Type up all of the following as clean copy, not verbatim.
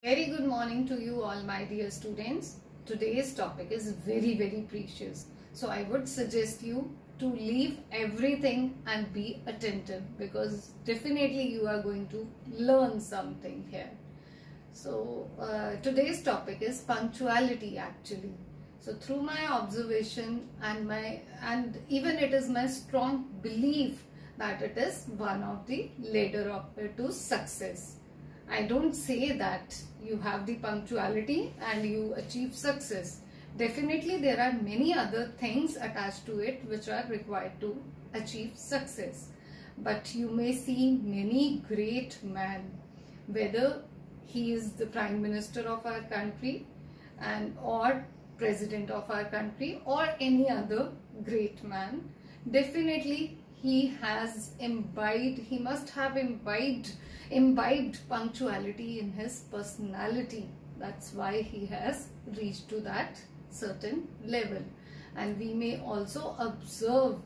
Very good morning to you all, my dear students. Today's topic is very precious. So I would suggest you to leave everything and be attentive, because definitely you are going to learn something here. So today's topic is punctuality actually. So through my observation and even it is my strong belief that it is one of the ladder to success. I don't say that you have the punctuality and you achieve success. Definitely there are many other things attached to it which are required to achieve success. But you may see many great men, whether he is the Prime Minister of our country or President of our country or any other great man, definitely he must have imbibed punctuality in his personality. That's why he has reached to that certain level. And we may also observe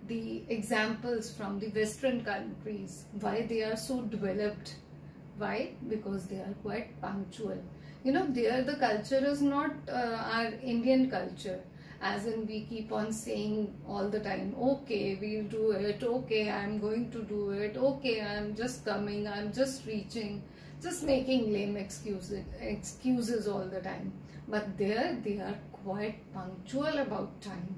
the examples from the Western countries, why they are so developed. Why? Because they are quite punctual. You know, there the culture is not our Indian culture, as in we keep on saying all the time, okay, we'll do it, okay, I'm going to do it, okay, I'm just coming, I'm just reaching, just making lame excuses all the time. But there they are quite punctual about time.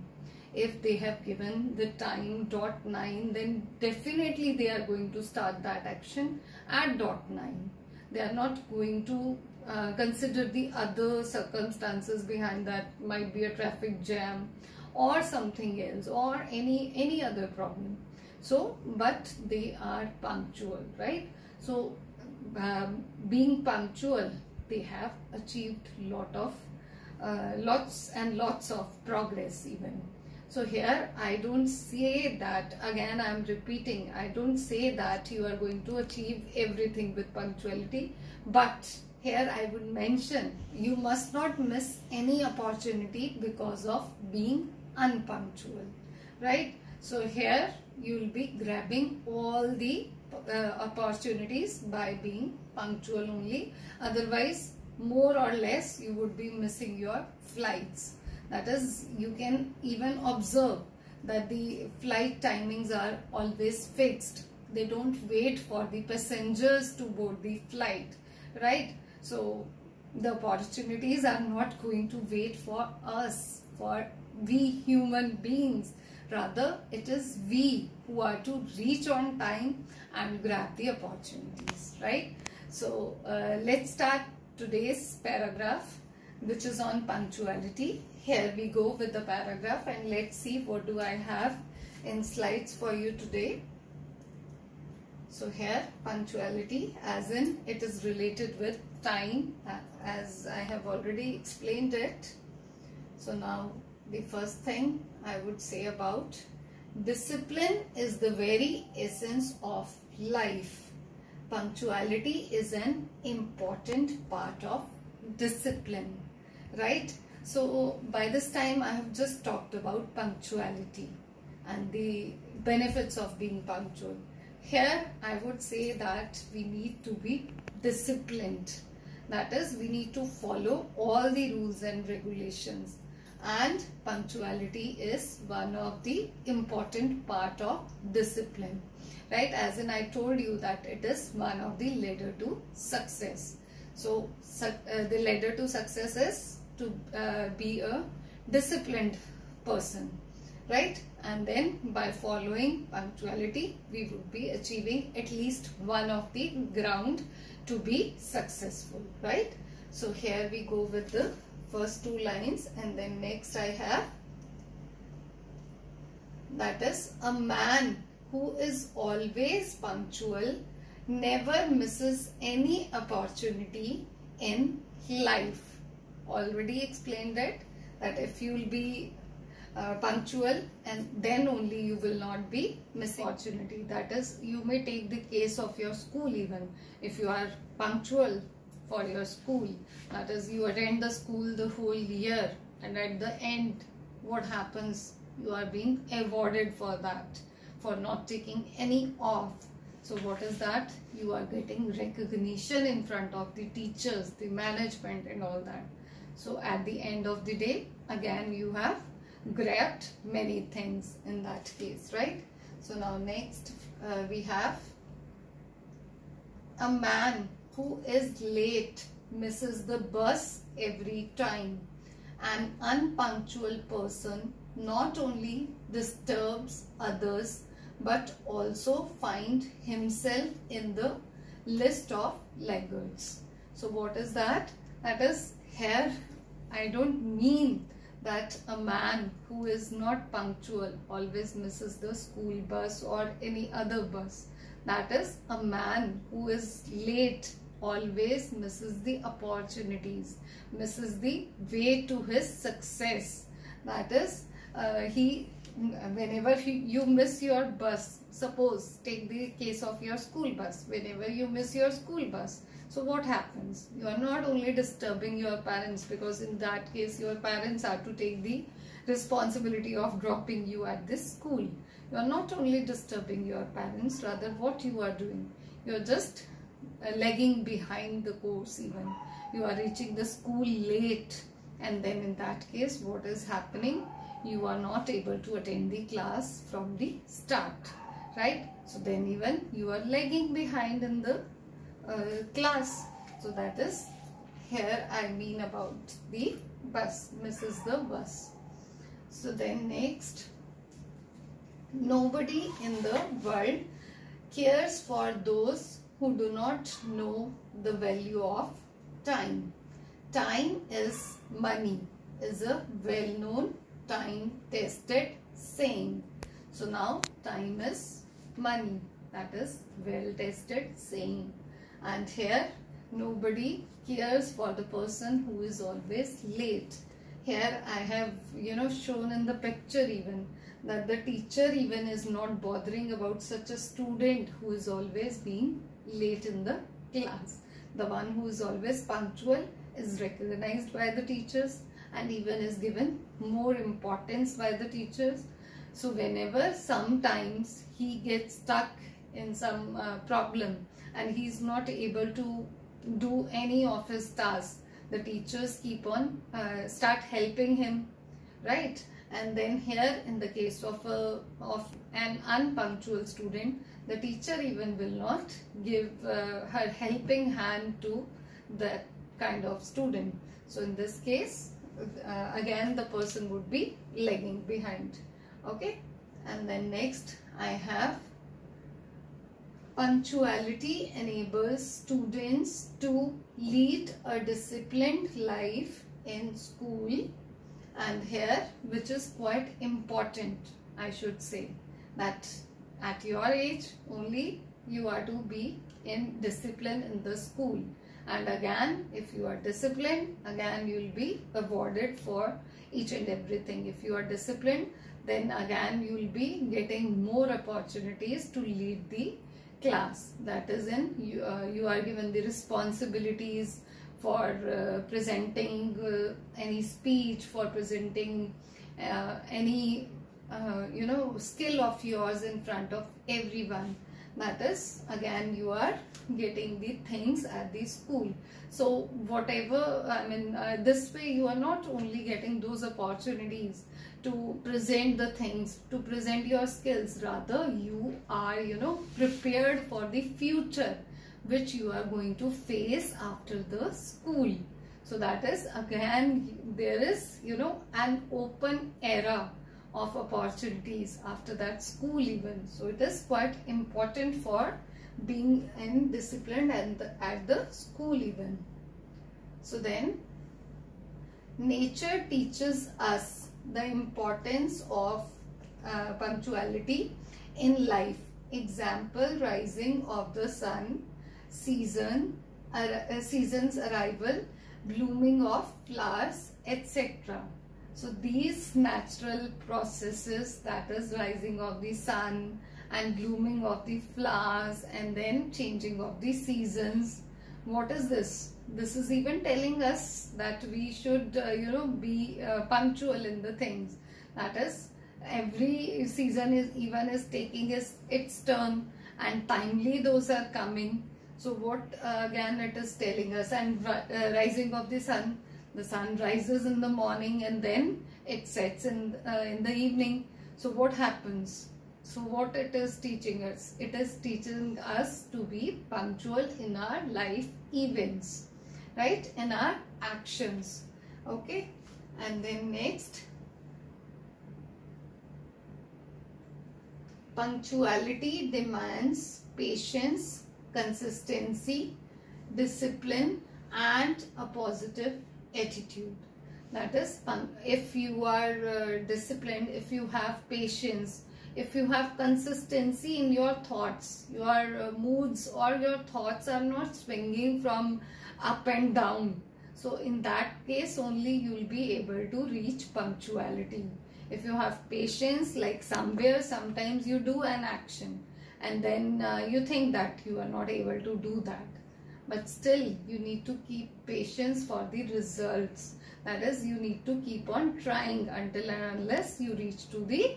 If they have given the time .9, then definitely they are going to start that action at .9. They are not going to consider the other circumstances behind that, might be a traffic jam or something else or any other problem. So, but they are punctual, right? So, being punctual, they have achieved lots and lots of progress even. So here I don't say that, again I am repeating, I don't say that you are going to achieve everything with punctuality, but here I would mention you must not miss any opportunity because of being unpunctual, right? So here you will be grabbing all the opportunities by being punctual only. Otherwise, more or less you would be missing your flights. That is, you can even observe that the flight timings are always fixed. They don't wait for the passengers to board the flight, right? So the opportunities are not going to wait for us, for we human beings. Rather, it is we who are to reach on time and grab the opportunities, right? So let's start today's paragraph, which is on punctuality. Here we go with the paragraph, and let's see what do I have in slides for you today. So here, punctuality, as in it is related with time, as I have already explained it. So now the first thing I would say about discipline is the very essence of life. Punctuality is an important part of discipline, right? So by this time I have just talked about punctuality and the benefits of being punctual. Here I would say that we need to be disciplined. That is, we need to follow all the rules and regulations, and punctuality is one of the important part of discipline, right? As in I told you that it is one of the ladder to success. So the ladder to success is to be a disciplined person, right? And then by following punctuality, we would be achieving at least one of the ground to be successful, right? So here we go with the first two lines, and then next I have, that is, a man who is always punctual never misses any opportunity in life. Already explained it, that if you will be punctual, and then only you will not be missing opportunity. That is, you may take the case of your school even. If you are punctual for your school, that is, you attend the school the whole year, and at the end what happens? You are being awarded for that, for not taking any off. So what is that? You are getting recognition in front of the teachers, the management and all that. So at the end of the day, again you have grabbed many things in that case, right? So now next we have a man who is late misses the bus every time. An unpunctual person not only disturbs others but also find himself in the list of laggards. So what is that? That is, here I don't mean that a man who is not punctual always misses the school bus or any other bus. That is, a man who is late always misses the opportunities, misses the way to his success. That is, whenever you miss your bus, suppose take the case of your school bus, whenever you miss your school bus, so what happens? You are not only disturbing your parents, because in that case your parents are to take the responsibility of dropping you at this school. You are not only disturbing your parents, rather what you are doing, you are just lagging behind the course. Even you are reaching the school late, and then in that case what is happening? You are not able to attend the class from the start, right? So then even you are lagging behind in the class. So that is, here I mean about the bus, misses the bus. So then next, nobody in the world cares for those who do not know the value of time. Time is money is a well-known, time-tested saying. So now time is money, that is well-tested saying. And here nobody cares for the person who is always late. Here I have shown in the picture even that the teacher even is not bothering about such a student who is always being late in the class. The one who is always punctual is recognized by the teachers and even is given more importance by the teachers. So whenever sometimes he gets stuck in some problem and he is not able to do any of his tasks, the teachers keep on start helping him, right? And then here in the case of an unpunctual student, the teacher even will not give her helping hand to that kind of student. So in this case again the person would be lagging behind. Okay, and then next I have punctuality enables students to lead a disciplined life in school. And here, which is quite important, I should say, that at your age only you are to be in discipline in the school. And again, if you are disciplined, again you will be awarded for each and everything. If you are disciplined, then again you will be getting more opportunities to lead the class. That is, you are given the responsibilities for presenting any speech, for presenting any skill of yours in front of everyone. That is, again you are getting the things at the school. So whatever, this way you are not only getting those opportunities to present the things, to present your skills, rather you are prepared for the future which you are going to face after the school. So that is, again there is an open era of opportunities after that school even. So it is quite important for being in discipline and at the school even. So then nature teaches us the importance of punctuality in life. Example, rising of the sun, season's arrival, blooming of flowers, etc. So these natural processes, that is rising of the sun and blooming of the flowers and then changing of the seasons, what is this? This is even telling us that we should be punctual in the things. That is, every season is taking its turn, and timely those are coming. So what again it is telling us, and rising of the sun rises in the morning and then it sets in the evening. So what happens? So what it is teaching us? It is teaching us to be punctual in our life events, right? In our actions. Okay. And then next, punctuality demands patience, consistency, discipline, and a positive attitude. That is, if you are disciplined, if you have patience, if you have consistency in your thoughts, your moods or your thoughts are not swinging from up and down. So in that case only you will be able to reach punctuality. If you have patience, like sometimes you do an action and then you think that you are not able to do that. But still you need to keep patience for the results. That is, you need to keep on trying until and unless you reach to the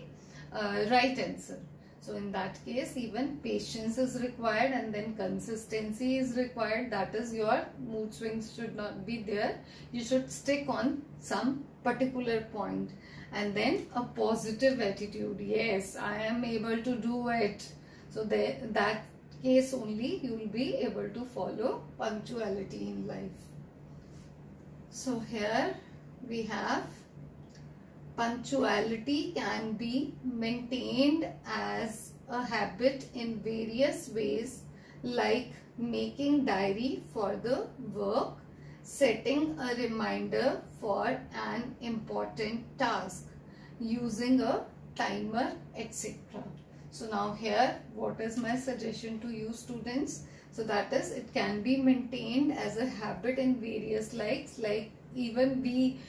right answer. So in that case even patience is required and then consistency is required. That is, your mood swings should not be there. You should stick on some particular point. And then a positive attitude. Yes, I am able to do it. So that case only you will be able to follow punctuality in life. So here we have, punctuality can be maintained as a habit in various ways, like making diary for the work, setting a reminder for an important task, using a timer, etc. So now here, what is my suggestion to you students? So that is, it can be maintained as a habit in various likes, like even we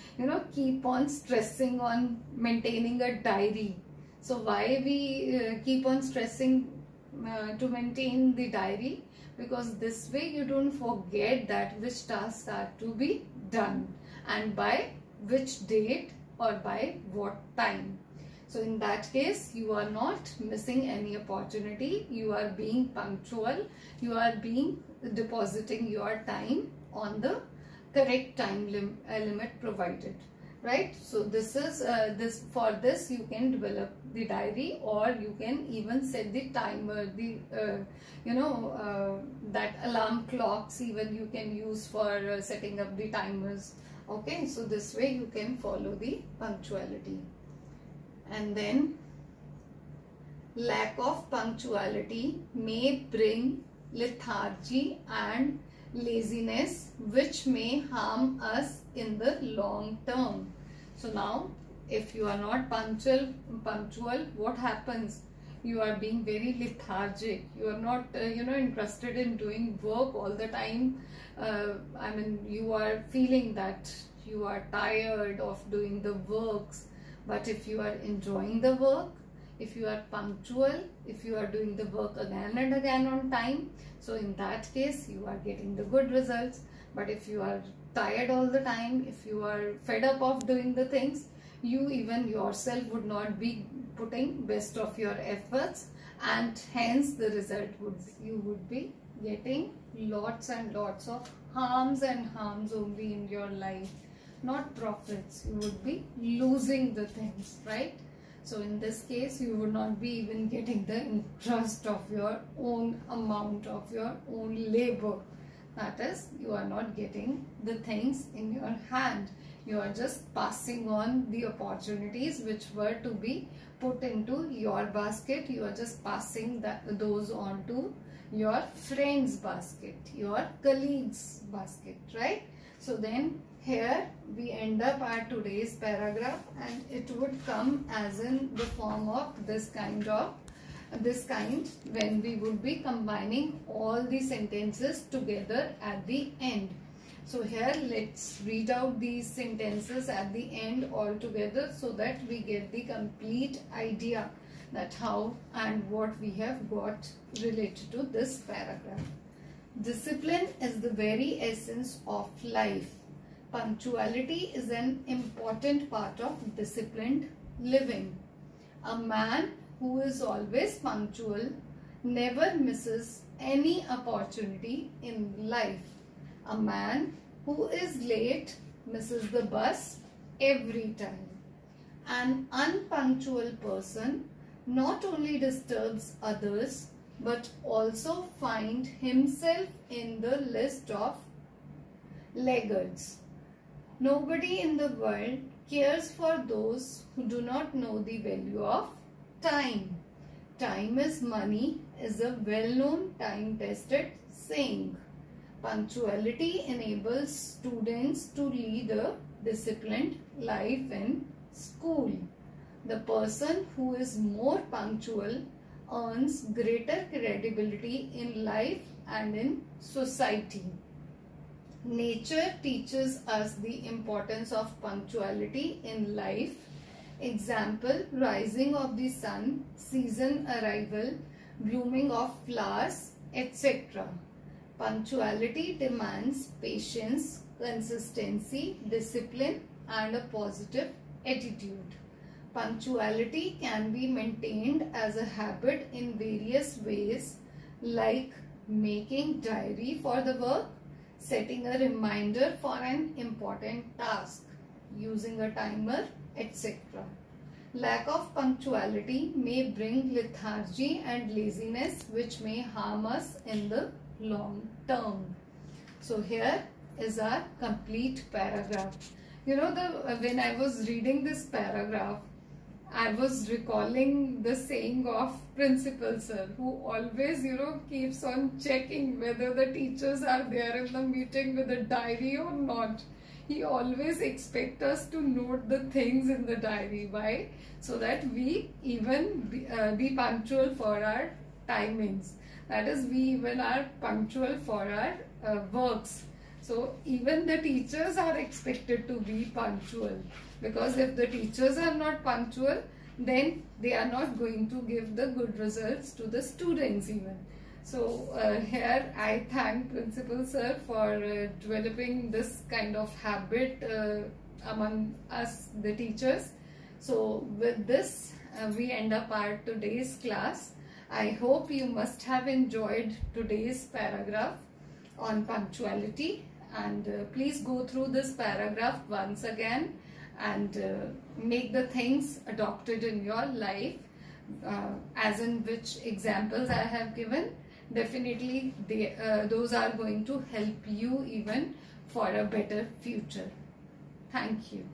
keep on stressing on maintaining a diary. So why we keep on stressing to maintain the diary? Because this way you don't forget that which tasks are to be done and by which date or by what time. So in that case you are not missing any opportunity. You are being punctual. You are depositing your time on the correct time limit provided, right? So this is for this you can develop the diary, or you can even set the timer, the that alarm clocks even you can use for setting up the timers. Okay, so this way you can follow the punctuality. And then, lack of punctuality may bring lethargy and laziness, which may harm us in the long term. So now, if you are not punctual, what happens? You are being very lethargic. You are not interested in doing work all the time. I mean, you are feeling that you are tired of doing the works. But if you are enjoying the work, if you are punctual, if you are doing the work again and again on time, so in that case you are getting the good results. But if you are tired all the time, if you are fed up of doing the things, you even yourself would not be putting best of your efforts, and hence the result you would be getting lots and lots of harms only in your life, not profits. You would be losing the things, right? So in this case you would not be even getting the interest of your own amount of your own labor. That is, you are not getting the things in your hand. You are just passing on the opportunities which were to be put into your basket. You are just passing those on to your friend's basket, your colleague's basket, right? So then here we end up our today's paragraph, and it would come as in the form of this kind when we would be combining all the sentences together at the end. So here let's read out these sentences at the end all together, so that we get the complete idea that how and what we have got related to this paragraph. Discipline is the very essence of life. Punctuality is an important part of disciplined living. A man who is always punctual never misses any opportunity in life. A man who is late misses the bus every time. An unpunctual person not only disturbs others but also finds himself in the list of laggards. Nobody in the world cares for those who do not know the value of time. Time is money is a well-known time-tested saying. Punctuality enables students to lead a disciplined life in school. The person who is more punctual earns greater credibility in life and in society. Nature teaches us the importance of punctuality in life. Example, rising of the sun, season arrival, blooming of flowers, etc. Punctuality demands patience, consistency, discipline and a positive attitude. Punctuality can be maintained as a habit in various ways like making diary for the work, setting a reminder for an important task, using a timer, etc. Lack of punctuality may bring lethargy and laziness which may harm us in the long term. So here is our complete paragraph. You know, when I was reading this paragraph, I was recalling the saying of Principal Sir, who always, keeps on checking whether the teachers are there in the meeting with a diary or not. He always expects us to note the things in the diary. Why? So that we even be punctual for our timings. That is, we even are punctual for our works. So even the teachers are expected to be punctual, because if the teachers are not punctual, then they are not going to give the good results to the students even. So here I thank Principal Sir for developing this kind of habit among us, the teachers. So with this we end up our today's class. I hope you must have enjoyed today's paragraph on punctuality, and please go through this paragraph once again and make the things adopted in your life as in which examples I have given. Definitely those are going to help you even for a better future. Thank you.